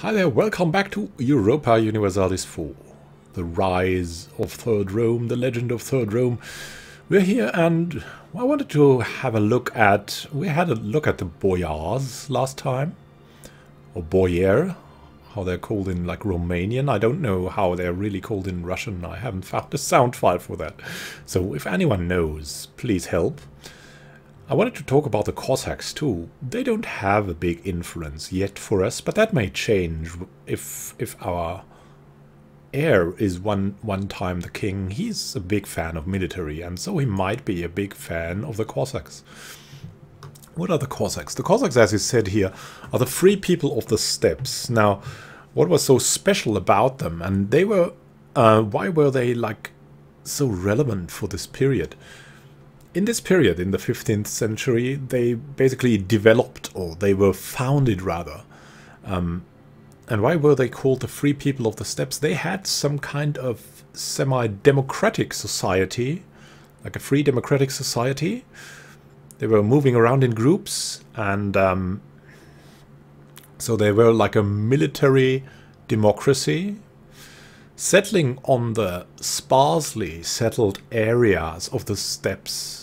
Hi there, welcome back to Europa Universalis 4. The Rise of Third Rome, the Legend of Third Rome. We're here and I wanted to have a look at... We had a look at the boyars last time. Or boyar, how they're called in like Romanian. I don't know how they're really called in Russian. I haven't found a sound file for that. So if anyone knows, please help. I wanted to talk about the Cossacks too. They don't have a big influence yet for us, but that may change if our heir is one time the king. He's a big fan of military, and so he might be a big fan of the Cossacks. What are the Cossacks? The Cossacks, as is said here, are the free people of the steppes. Now, what was so special about them? And they were, why were they like so relevant for this period? In this period, in the 15th century, they basically developed, or they were founded rather. And why were they called the free people of the steppes? They had some kind of semi-democratic society, like a free democratic society. They were moving around in groups, and so they were like a military democracy, settling on the sparsely settled areas of the steppes.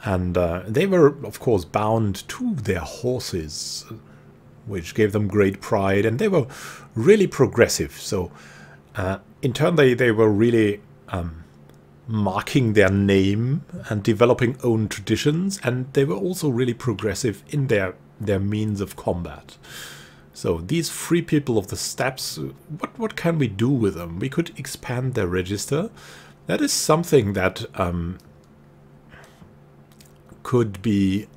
And they were, of course, bound to their horses, which gave them great pride, and they were really progressive. So, in turn, they were really marking their name and developing own traditions, and they were also really progressive in their means of combat. So these free people of the steppes, what can we do with them? We could expand their register. That is something that could be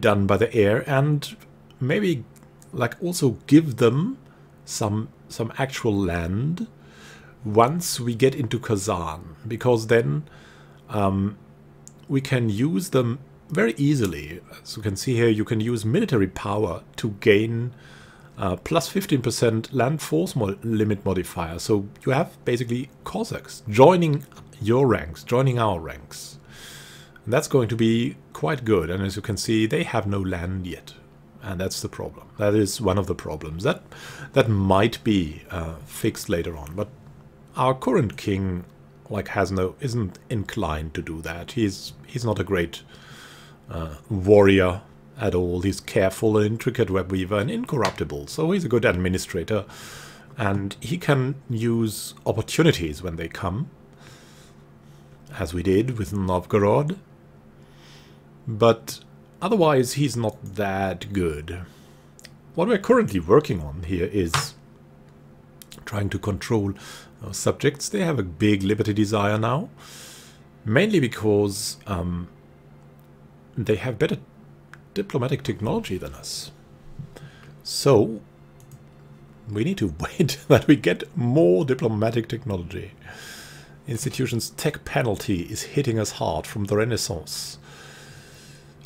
done by the heir, and maybe like also give them some actual land once we get into Kazan, because then we can use them very easily. As you can see here, you can use military power to gain plus 15% land force limit modifier. So you have basically Cossacks joining your ranks, joining our ranks. And that's going to be quite good. And as you can see, they have no land yet. And that's the problem. That is one of the problems. That might be fixed later on. But our current king like isn't inclined to do that. He's not a great warrior at all. He's careful, an intricate web weaver, and incorruptible. So he's a good administrator, and he can use opportunities when they come, as we did with Novgorod. But otherwise, he's not that good. What we're currently working on here is trying to control our subjects. They have a big liberty desire now, mainly because they have better diplomatic technology than us. So we need to wait that we get more diplomatic technology. Institutions' tech penalty is hitting us hard from the Renaissance.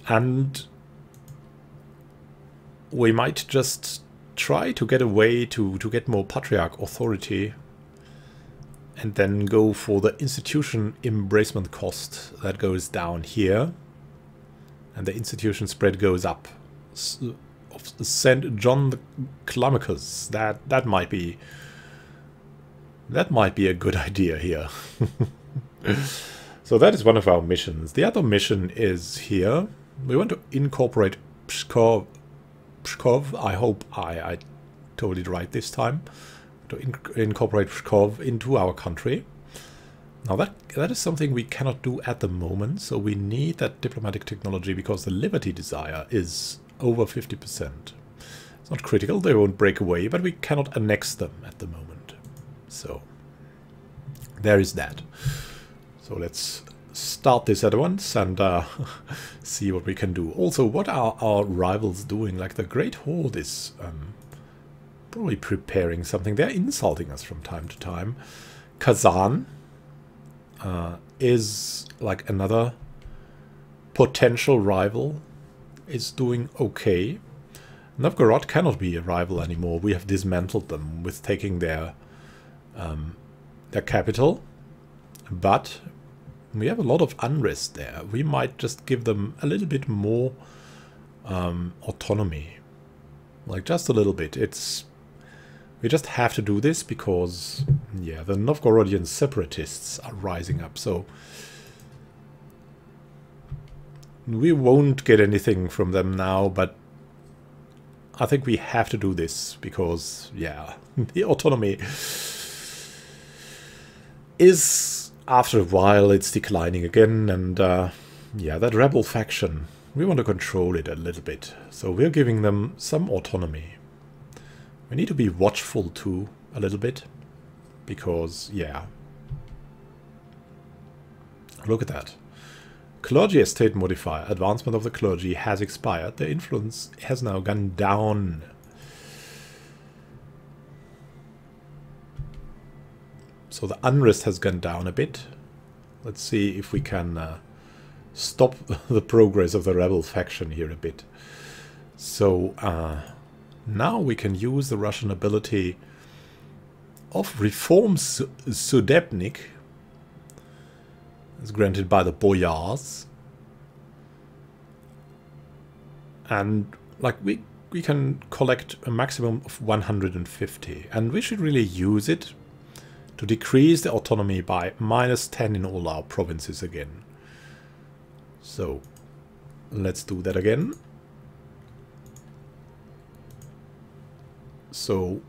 And we might just try to get a way to get more patriarch authority, and then go for the institution embracement cost that goes down here. And the institution spread goes up. St. John the Climacus. That might be a good idea here. So that is one of our missions. The other mission is here. We want to incorporate Pskov. I hope I told it right this time. To incorporate Pskov into our country. Now that is something we cannot do at the moment, so we need that diplomatic technology because the liberty desire is over 50%. It's not critical, they won't break away, but we cannot annex them at the moment. So there is that. So let's start this at once and see what we can do. Also, what are our rivals doing? Like the Great Horde is probably preparing something. They're insulting us from time to time. Kazan is like another potential rival, is doing okay. Novgorod cannot be a rival anymore. We have dismantled them with taking their capital, but we have a lot of unrest there. We might just give them a little bit more autonomy. Like, just a little bit. We just have to do this because, yeah, the Novgorodian separatists are rising up, so we won't get anything from them now, but I think we have to do this because, yeah, the autonomy is, after a while, it's declining again, and yeah, that rebel faction, we want to control it a little bit, so we're giving them some autonomy. We need to be watchful too, a little bit, because, yeah, look at that. Clergy estate modifier. Advancement of the clergy has expired. Their influence has now gone down. So the unrest has gone down a bit. Let's see if we can stop the progress of the rebel faction here a bit. So now we can use the Russian ability of Reform Sudebnik. It's granted by the boyars, and like we can collect a maximum of 150, and we should really use it to decrease the autonomy by -10 in all our provinces again. So let's do that again. So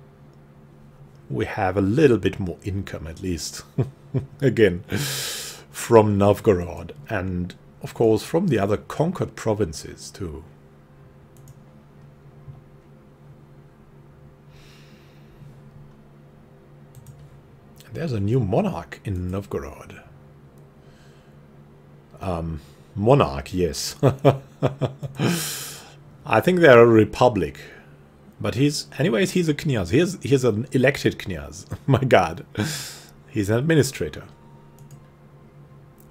we have a little bit more income at least again from Novgorod, and of course from the other conquered provinces too. And there's a new monarch in Novgorod. Monarch, yes. I think they're a republic, but anyways, he's a knyaz. He's an elected knyaz. My god, he's an administrator.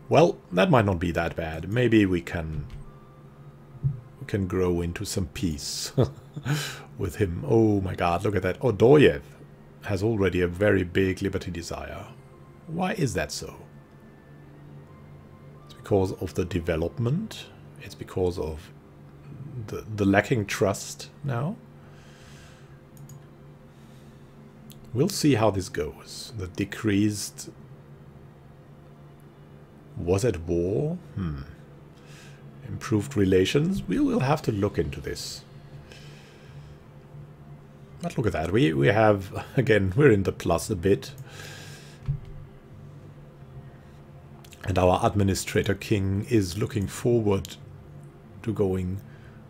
Well, that might not be that bad. Maybe we can grow into some peace with him. Oh my god, look at that. Odoyev has already a very big liberty desire. Why is that so? It's because of the development. It's because of the lacking trust now. We'll see how this goes. The decreased... Was at war? Improved relations? We will have to look into this. But look at that. We have, again, we're in the plus a bit. And our administrator king is looking forward to going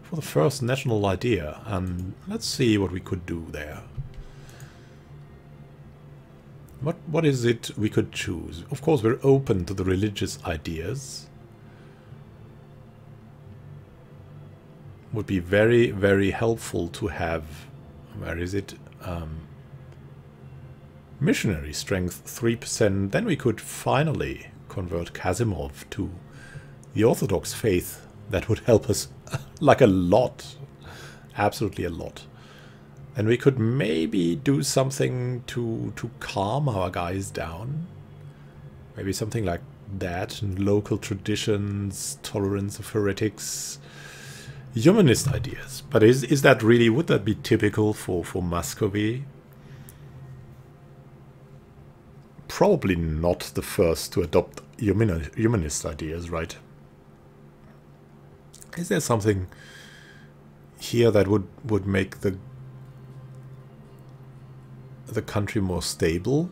for the first national idea. And let's see what we could do there. What is it we could choose? Of course, we're open to the religious ideas. Would be very, very helpful to have... Where is it? Missionary strength 3%. Then we could finally convert Casimov to the Orthodox faith. That would help us like a lot. Absolutely a lot. And we could maybe do something to calm our guys down. Maybe something like that. Local traditions, tolerance of heretics, humanist ideas. But is that really, would that be typical for Muscovy? Probably not the first to adopt humanist ideas, right? Is there something here that would make the country more stable?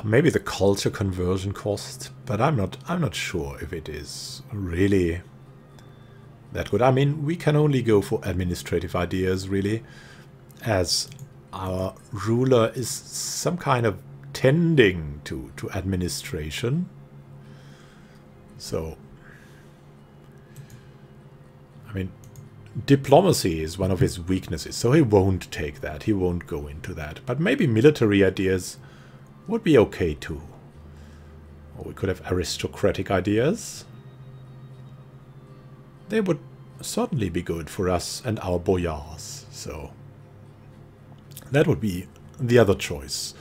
Maybe the culture conversion cost, but I'm not sure if it is really that good. I mean, we can only go for administrative ideas, really, as our ruler is some kind of tending to administration. So, I mean, diplomacy is one of his weaknesses, so he won't take that. He won't go into that. But maybe military ideas would be okay too. Or we could have aristocratic ideas. They would certainly be good for us and our boyars. So that would be the other choice.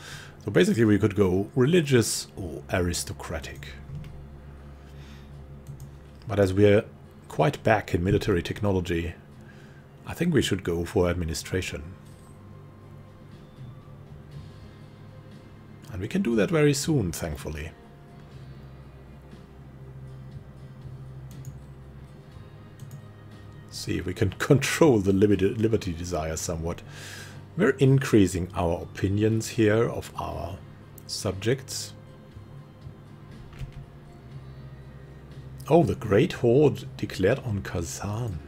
So basically we could go religious or aristocratic. But as we're quite back in military technology, I think we should go for administration. And we can do that very soon, thankfully. See if we can control the liberty desire somewhat. We're increasing our opinions here of our subjects. Oh, the Great Horde declared on Kazan.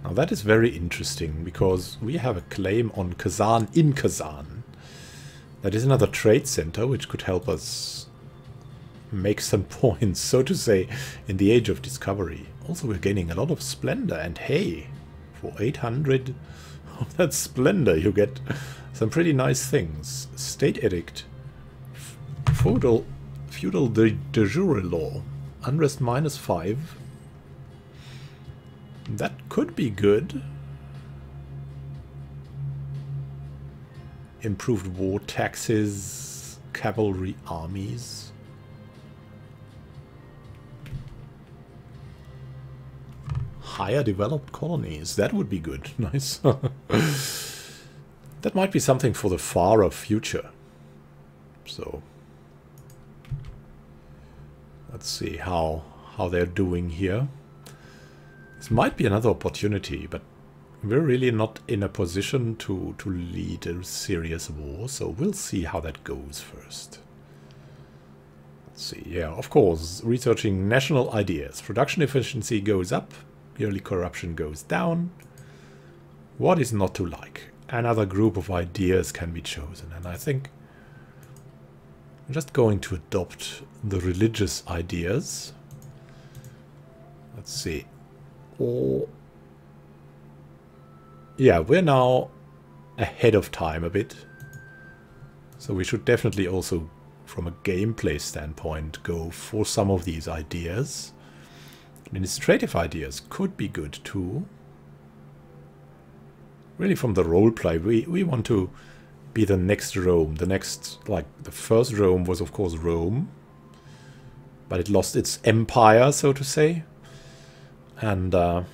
Now that is very interesting, because we have a claim on Kazan in Kazan. That is another trade center which could help us make some points, so to say, in the age of discovery. Also, we're gaining a lot of splendor, and hey, for 800 of that splendor you get some pretty nice things. State edict, feudal de jure law, unrest -5. That could be good. Improved war taxes, cavalry armies. Higher developed colonies, that would be good. Nice. That might be something for the far future. So let's see how they're doing here. This might be another opportunity, but we're really not in a position to lead a serious war, so we'll see how that goes first. Let's see, yeah, of course, researching national ideas. Production efficiency goes up, yearly corruption goes down. What is not to like? Another group of ideas can be chosen, and I think I'm just going to adopt the religious ideas. Let's see. Or yeah, we're now ahead of time a bit. So we should definitely also, from a gameplay standpoint, go for some of these ideas. Administrative ideas could be good too. Really, from the roleplay, we want to be the next Rome. The next, like, the first Rome was of course Rome, but it lost its empire, so to say. And the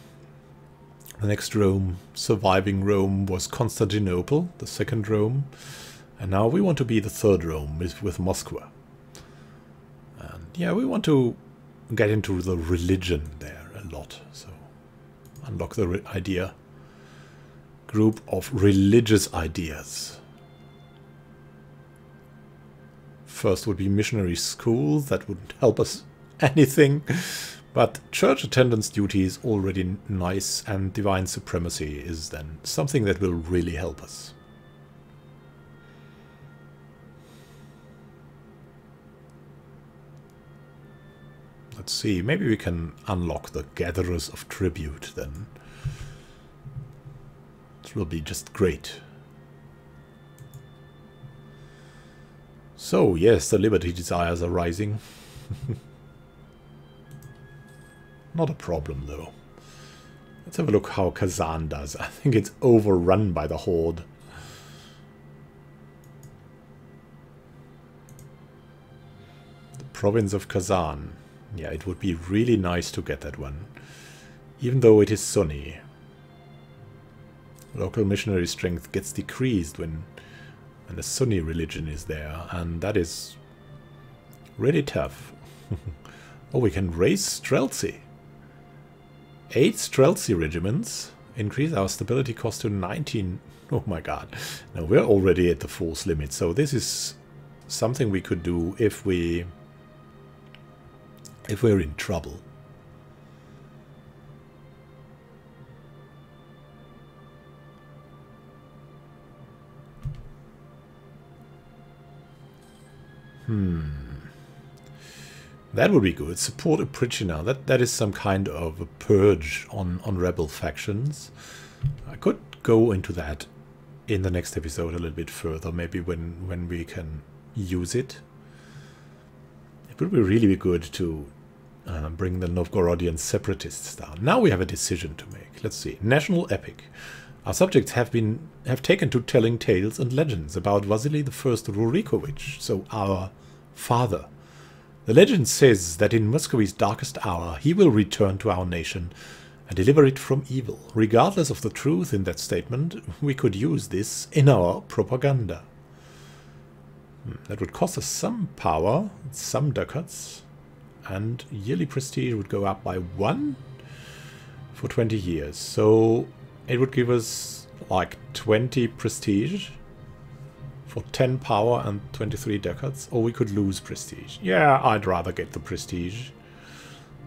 next Rome, surviving Rome, was Constantinople, the second Rome. And now we want to be the third Rome with Moscow. And yeah, we want to get into the religion there a lot. So unlock the idea group of religious ideas. First would be missionary schools. That wouldn't help us anything. But church attendance duty is already nice, and divine supremacy is then something that will really help us. Let's see, maybe we can unlock the gatherers of tribute then. This will be just great. So, yes, the liberty desires are rising. Not a problem, though. Let's have a look how Kazan does. I think it's overrun by the Horde. The province of Kazan. Yeah, it would be really nice to get that one. Even though it is Sunni. Local missionary strength gets decreased when the Sunni religion is there. And that is really tough. Oh, we can raise Streltsy. 8 Streltsy regiments. Increase our stability cost to 19. Oh my god. Now we're already at the force limit. So this is something we could do if we're in trouble. That would be good. Support Oprichnina. That is some kind of a purge on rebel factions. I could go into that in the next episode a little bit further, maybe when we can use it. It would be really good to bring the Novgorodian separatists down. Now we have a decision to make. Let's see. National epic. Our subjects have taken to telling tales and legends about Vasily I Rurikovich, so our father. The legend says that in Muscovy's darkest hour he will return to our nation and deliver it from evil. Regardless of the truth in that statement, we could use this in our propaganda. That would cost us some power, some ducats, and yearly prestige would go up by 1 for 20 years. So it would give us like 20 prestige for 10 power and 23 ducats, or we could lose prestige. Yeah, I'd rather get the prestige,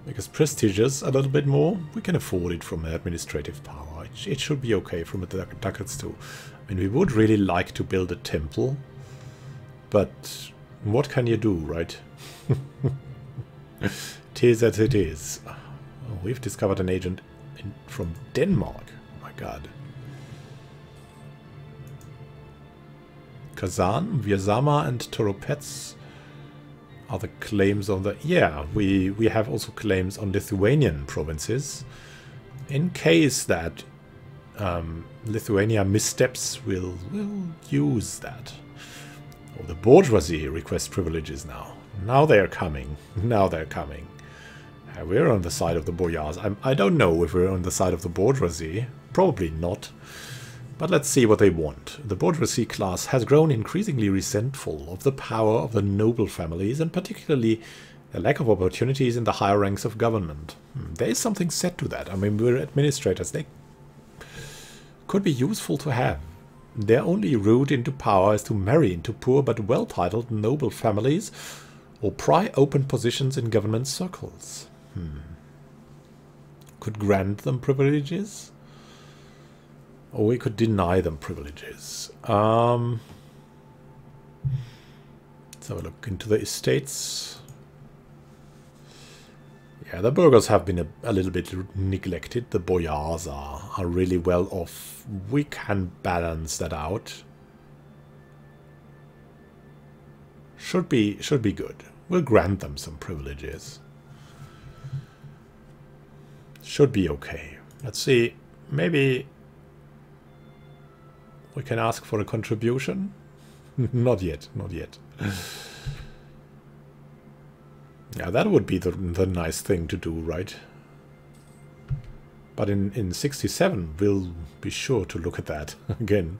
because prestige is a little bit more. We can afford it from administrative power. It should be okay from the ducats too. I mean, we would really like to build a temple, but what can you do, right? It is as it is. Oh, we've discovered an agent from Denmark. Oh my god. Kazan, Viazama and Toropets are the claims on the... Yeah, we have also claims on Lithuanian provinces. In case that Lithuania missteps, we'll use that. Oh, the bourgeoisie request privileges now. Now they're coming. Now they're coming. We're on the side of the boyars. I don't know if we're on the side of the bourgeoisie. Probably not. But let's see what they want. The bourgeoisie class has grown increasingly resentful of the power of the noble families, and particularly the lack of opportunities in the higher ranks of government. There is something said to that. I mean, we're administrators. They could be useful to have. Their only route into power is to marry into poor but well-titled noble families or pry open positions in government circles. Could grant them privileges? Or we could deny them privileges. Let's have a look into the estates. Yeah, the burghers have been a little bit neglected. The boyars are really well off. We can balance that out. Should be good. We'll grant them some privileges. Should be okay. Let's see. Maybe we can ask for a contribution. Not yet. Not yet. Yeah, that would be the nice thing to do, right? But in 67, we'll be sure to look at that again.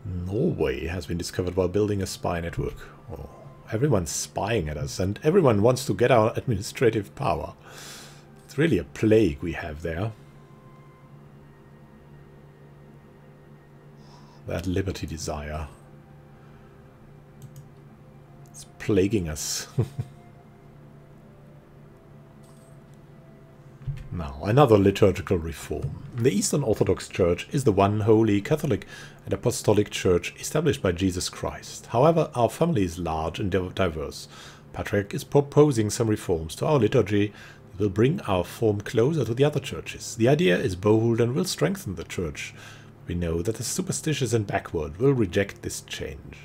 Norway has been discovered while building a spy network. Oh, everyone's spying at us, and everyone wants to get our administrative power. It's really a plague we have there. That liberty desire. It's plaguing us. Now, another liturgical reform. The Eastern Orthodox Church is the one holy Catholic and Apostolic Church established by Jesus Christ. However, our family is large and diverse. Patriarch is proposing some reforms to our liturgy that will bring our form closer to the other churches. The idea is bold and will strengthen the Church. We know that the superstitious and backward will reject this change.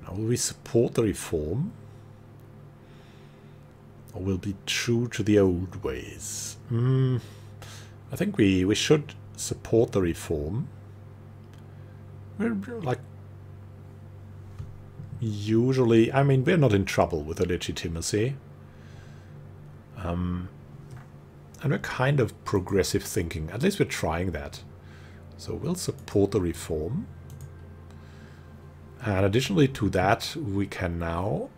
Now, will we support the reform? Or will be true to the old ways? I think we should support the reform. We're like... Usually... I mean, we're not in trouble with the legitimacy. And we're kind of progressive thinking. At least we're trying that. So we'll support the reform. And additionally to that, we can now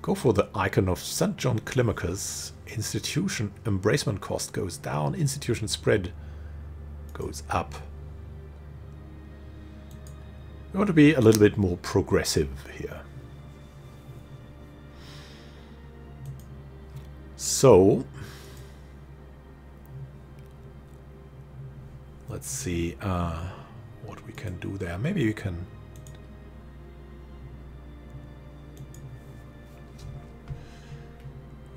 go for the icon of St. John Climacus. Institution embracement cost goes down. Institution spread goes up. We want to be a little bit more progressive here. So, let's see what we can do there. Maybe we can...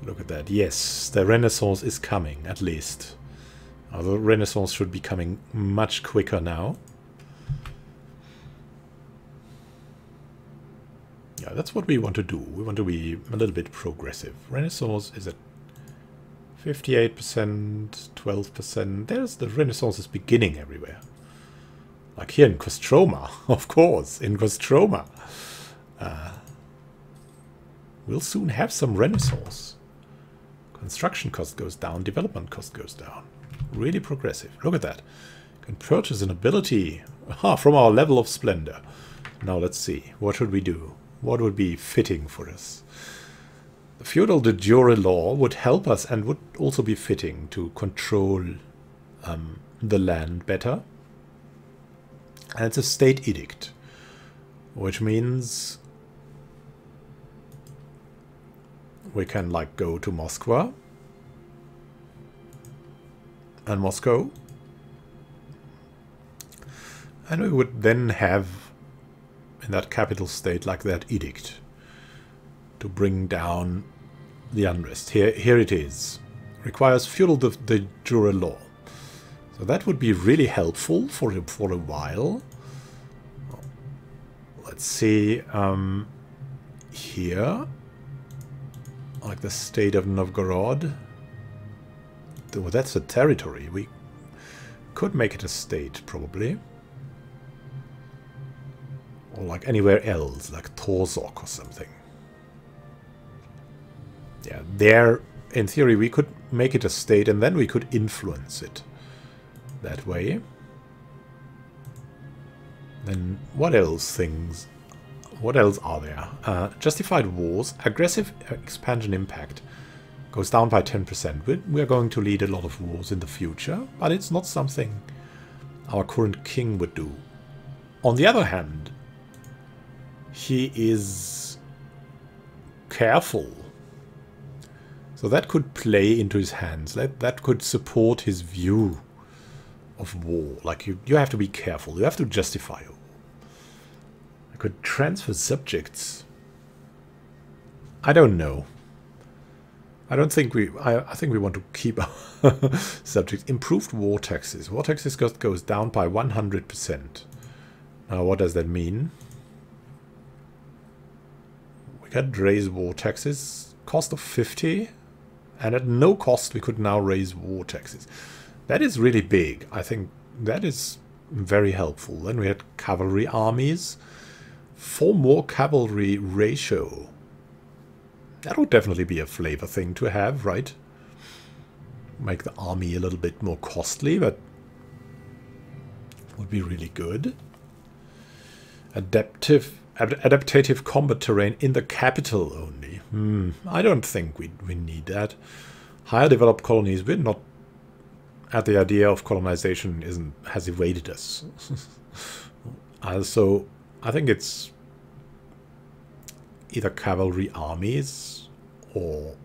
Look at that. Yes, the Renaissance is coming, at least. The Renaissance should be coming much quicker now. Yeah, that's what we want to do. We want to be a little bit progressive. Renaissance is at 58%, 12%. There's the Renaissance is beginning everywhere. Like here in Kostroma, of course, in Kostroma. We'll soon have some renaissance. Construction cost goes down, development cost goes down. Really progressive. Look at that. Can purchase an ability from our level of splendor. Now let's see. What should we do? What would be fitting for us? The feudal de jure law would help us and would also be fitting to control the land better. And it's a state edict, which means we can like go to Moscow and Moscow, and we would then have in that capital state like that edict to bring down the unrest. Here it is. Requires feudal de jure law. So that would be really helpful for a while. Let's see here, like the state of Novgorod. Well, that's a territory. We could make it a state, probably. Or like anywhere else, like Torzok or something. Yeah, there, in theory, we could make it a state and then we could influence it that way. Then what else what else are there? Justified wars, aggressive expansion impact goes down by 10%. We're going to lead a lot of wars in the future, but it's not something our current king would do. On the other hand, he is careful. So that could play into his hands. That could support his view of war. Like you have to be careful. You have to justify it. I could transfer subjects. I don't know. I don't think I think we want to keep our subjects. Improved war taxes. War taxes goes down by 100%. Now what does that mean? We could raise war taxes. Cost of 50. And at no cost we could now raise war taxes. That is really big. I think that is very helpful. Then we had cavalry armies. 4 more cavalry ratio. That would definitely be a flavor thing to have, right? Make the army a little bit more costly, but would be really good. Adaptative combat terrain in the capital only. I don't think we need that. Higher developed colonies, we're not at the idea of colonization has evaded us. Also, I think it's either cavalry armies or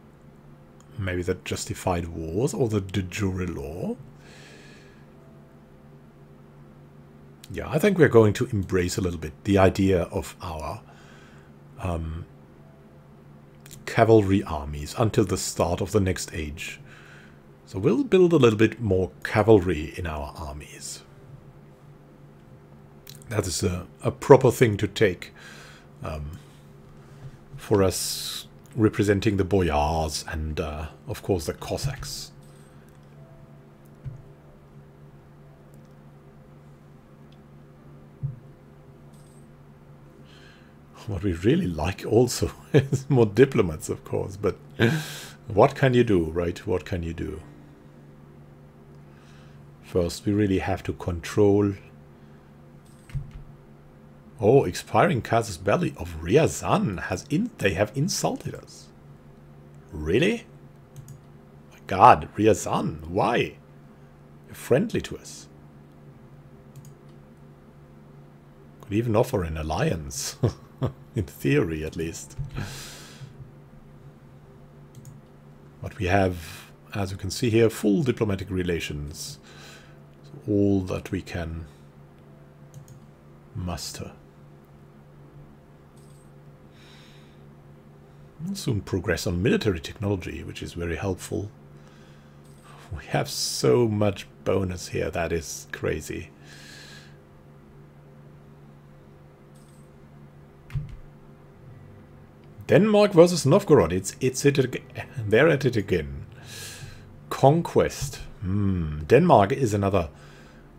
maybe the justified wars or the de jure law. Yeah, I think we're going to embrace a little bit the idea of our cavalry armies until the start of the next age. So we'll build a little bit more cavalry in our armies. That is a proper thing to take for us representing the boyars and of course the Cossacks. What we really like also is more diplomats, of course, but what can you do, right? What can you do? First, we really have to control... Oh, expiring casus belli of Ryazan they have insulted us. Really? My God, Ryazan, why? You're friendly to us. Could even offer an alliance. In theory, at least. But we have, as you can see here, full diplomatic relations. So all that we can muster. We'll soon progress on military technology, which is very helpful. We have so much bonus here, that is crazy. Denmark versus Novgorod. They're at it again. Conquest. Denmark is another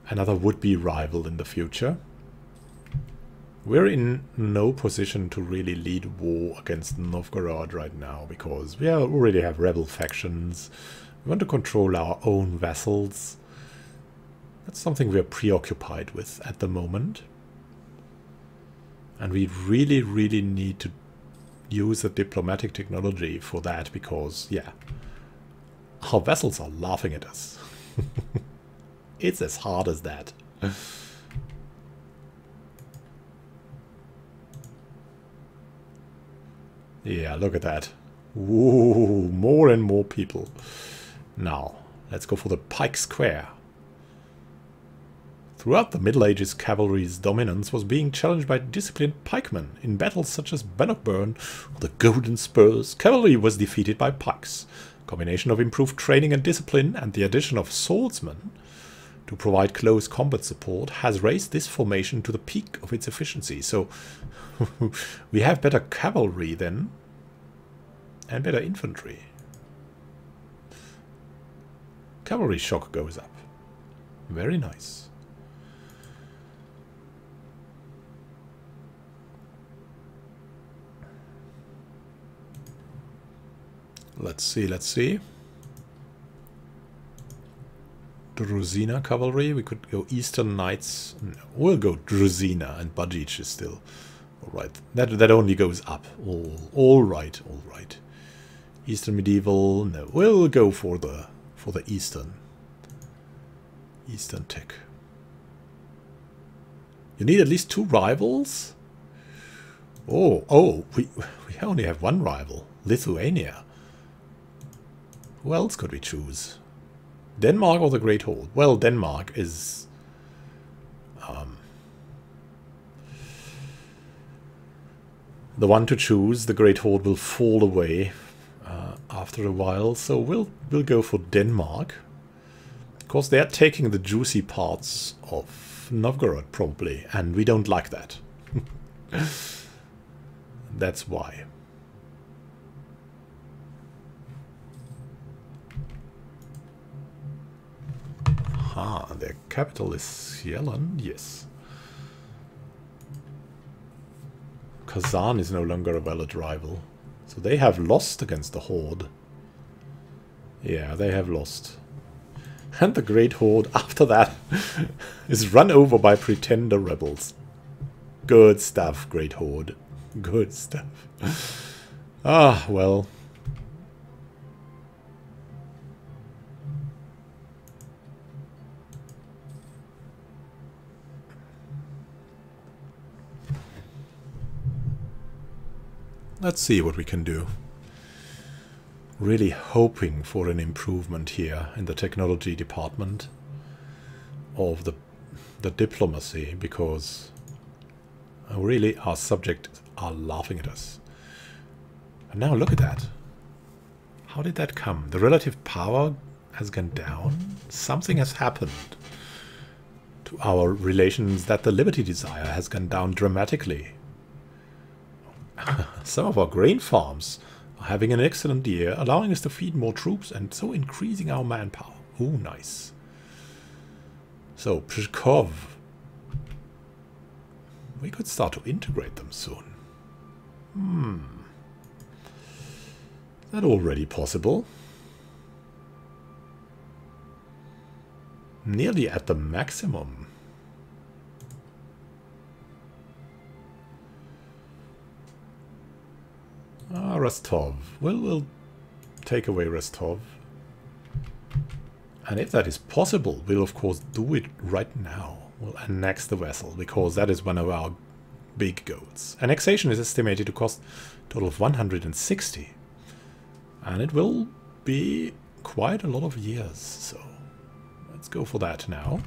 would-be rival in the future. We're in no position to really lead war against Novgorod right now, because we already have rebel factions. We want to control our own vassals. That's something we're preoccupied with at the moment. And we really, really need to use the diplomatic technology for that, because, yeah, our vassals are laughing at us. It's as hard as that. Yeah, look at that. Ooh, more and more people. Now, let's go for the Pike Square. Throughout the Middle Ages, cavalry's dominance was being challenged by disciplined pikemen. In battles such as Bannockburn or the Golden Spurs, cavalry was defeated by pikes. A combination of improved training and discipline and the addition of swordsmen to provide close combat support has raised this formation to the peak of its efficiency. So we have better cavalry then, and better infantry. Cavalry shock goes up. Very nice. Let's see, let's see. Druzina cavalry. We could go Eastern Knights. No, we'll go Druzina, and Bajic is still alright. That only goes up. Alright, alright. Eastern medieval. No, we'll go for the Eastern tech. You need at least 2 rivals? Oh, we only have 1 rival. Lithuania. Who else could we choose? Denmark or the Great Horde? Well, Denmark is the one to choose. The Great Horde will fall away after a while, so we'll go for Denmark. Of course, they are taking the juicy parts of Novgorod probably, and we don't like that. That's why. Ah, their capital is Yellen, yes. Kazan is no longer a valid rival. So they have lost against the Horde. Yeah, they have lost. And the Great Horde, after that, is run over by pretender rebels. Good stuff, Great Horde. Good stuff. Ah, well. Let's see what we can do. Really hoping for an improvement here in the technology department of the diplomacy, because really our subjects are laughing at us. And now look at that. How did that come? The relative power has gone down. Something has happened to our relations, that the liberty desire has gone down dramatically. Some of our grain farms are having an excellent year, allowing us to feed more troops and so increasing our manpower. Oh, nice. So, Pskov. We could start to integrate them soon. Is that already possible? Nearly at the maximum. Ah, Rostov. We'll take away Rostov. And if that is possible, we'll of course do it right now. We'll annex the vessel, because that is one of our big goals. Annexation is estimated to cost a total of 160. And it will be quite a lot of years, so let's go for that now.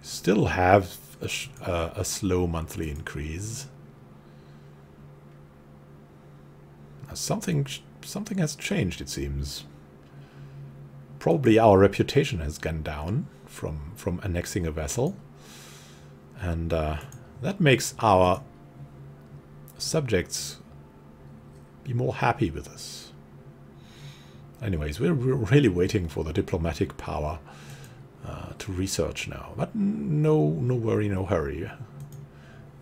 Still have a slow monthly increase. Something has changed, it seems. Probably our reputation has gone down from annexing a vessel. And that makes our subjects be more happy with us. Anyways, we're really waiting for the diplomatic power to research now. But no worry, no hurry.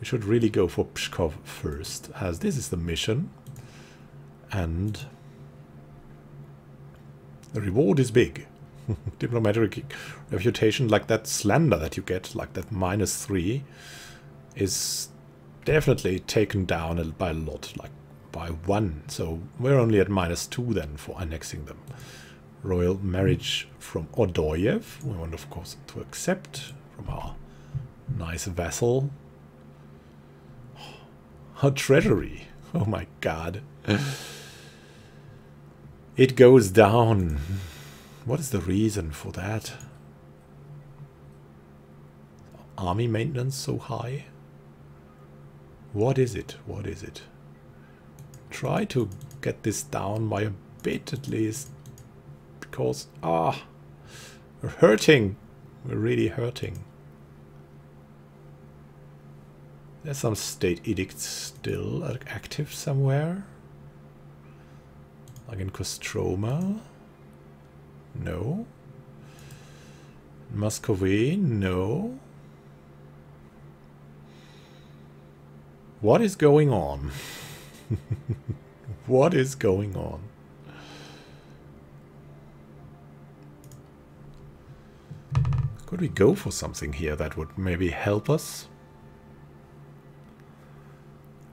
We should really go for Pskov first, as this is the mission. And the reward is big. Diplomatic reputation, like that slander that you get, like that -3, is definitely taken down by a lot, like by 1. So we're only at -2 then for annexing them. Royal marriage from Odoyev. We want, of course, to accept from our nice vassal. Our treasury. Oh my god. It goes down. What is the reason for that? Army maintenance so high? What is it? What is it? Try to get this down by a bit at least. Because, we're hurting. We're really hurting. There's some state edicts still active somewhere. Like in Kostroma. No. Muscovy? No. What is going on? What is going on? Could we go for something here that would maybe help us?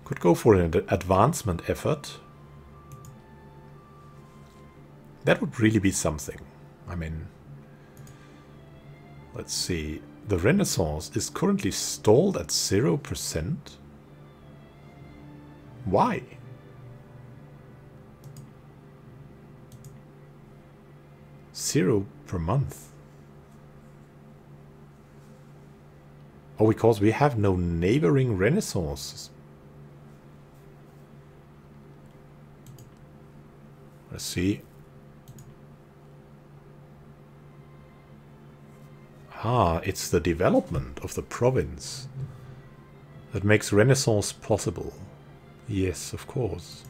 Could go for an advancement effort. That would really be something. I mean, let's see. The Renaissance is currently stalled at 0%. Why? Zero per month. Oh, because we have no neighboring Renaissances. Let's see. It's the development of the province that makes Renaissance possible. Yes, of course.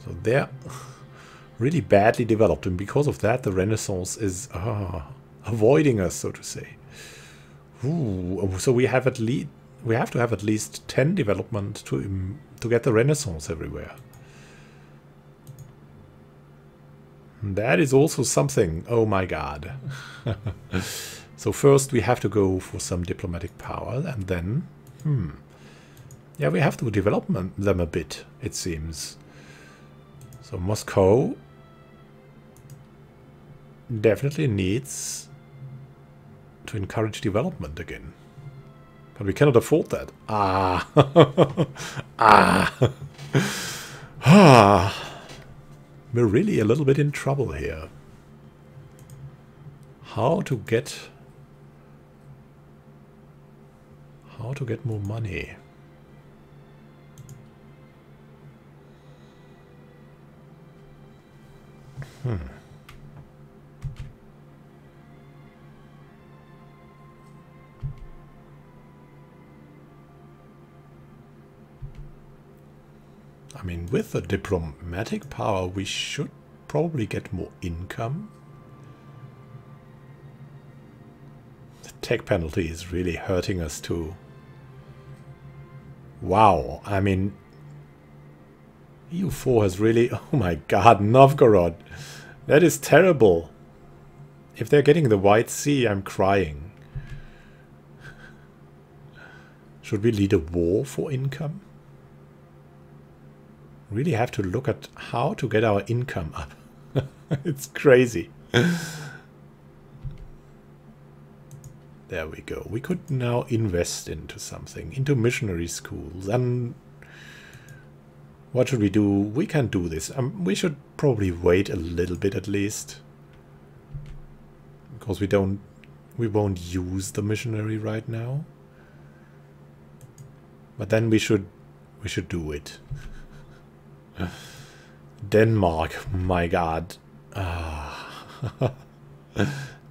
So they're really badly developed, and because of that, the Renaissance is avoiding us, so to say. Ooh, so we have to have at least 10 development to get the Renaissance everywhere. That is also something. Oh my god. So first we have to go for some diplomatic power, and then yeah, we have to develop them a bit, it seems. So Moscow definitely needs to encourage development again. But we cannot afford that. We're really a little bit in trouble here. How to get more money? I mean, with the diplomatic power, we should probably get more income. The tech penalty is really hurting us too. Wow, I mean, EU4 has really... Oh my god, Novgorod! That is terrible. If they're getting the White Sea, I'm crying. Should we lead a war for income? Really have to look at how to get our income up. It's crazy. There we go. We could now invest into something, into missionary schools. And what should we do? We can do this. We should probably wait a little bit at least, because we won't use the missionary right now. But then we should do it. Denmark, my god.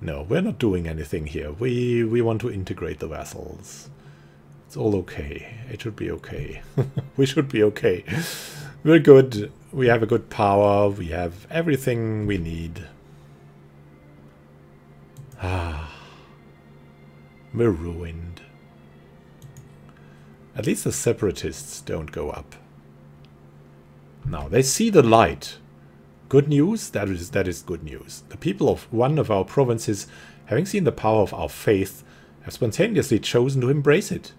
No, we're not doing anything here. We want to integrate the vassals. It's all okay. It should be okay. We should be okay. We're good. We have a good power. We have everything we need. We're ruined. At least the separatists don't go up. Now, they see the light. Good news? That is good news. The people of one of our provinces, having seen the power of our faith, have spontaneously chosen to embrace it.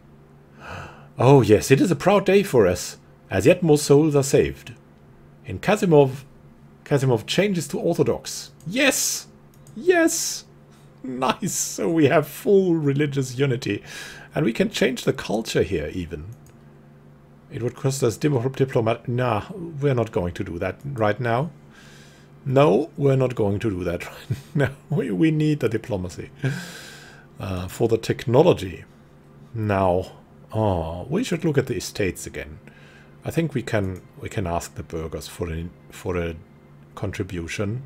Oh yes, it is a proud day for us. As yet more souls are saved. In Casimov changes to Orthodox. Yes! Yes! Nice! So we have full religious unity. And we can change the culture here even. It would cost us diplomat. Nah, we're not going to do that right now. No, we're not going to do that right now. We need the diplomacy. For the technology. Now, we should look at the estates again. I think we can ask the burghers for a contribution.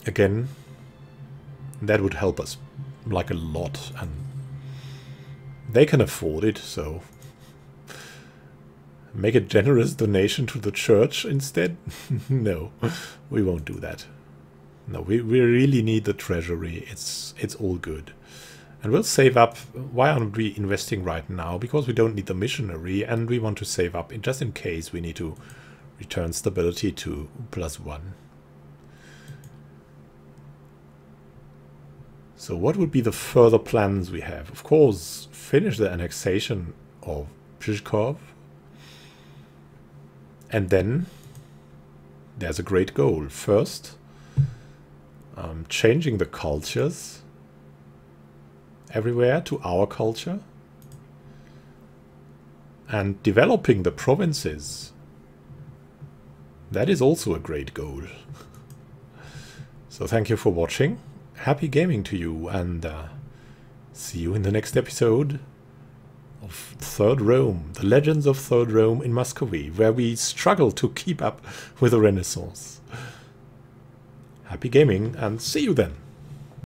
Again, that would help us like a lot, and they can afford it, so make a generous donation to the church instead. No, we won't do that. No, we really need the treasury. It's all good. And we'll save up. Why aren't we investing right now? Because we don't need the missionary, and we want to save up just in case we need to return stability to +1. So what would be the further plans we have? Of course, finish the annexation of Pskov. And then there's a great goal. First, changing the cultures everywhere to our culture. And developing the provinces. That is also a great goal. So thank you for watching. Happy gaming to you, and see you in the next episode of Third Rome, the Legends of Third Rome in Muscovy, where we struggle to keep up with the Renaissance. Happy gaming, and see you then!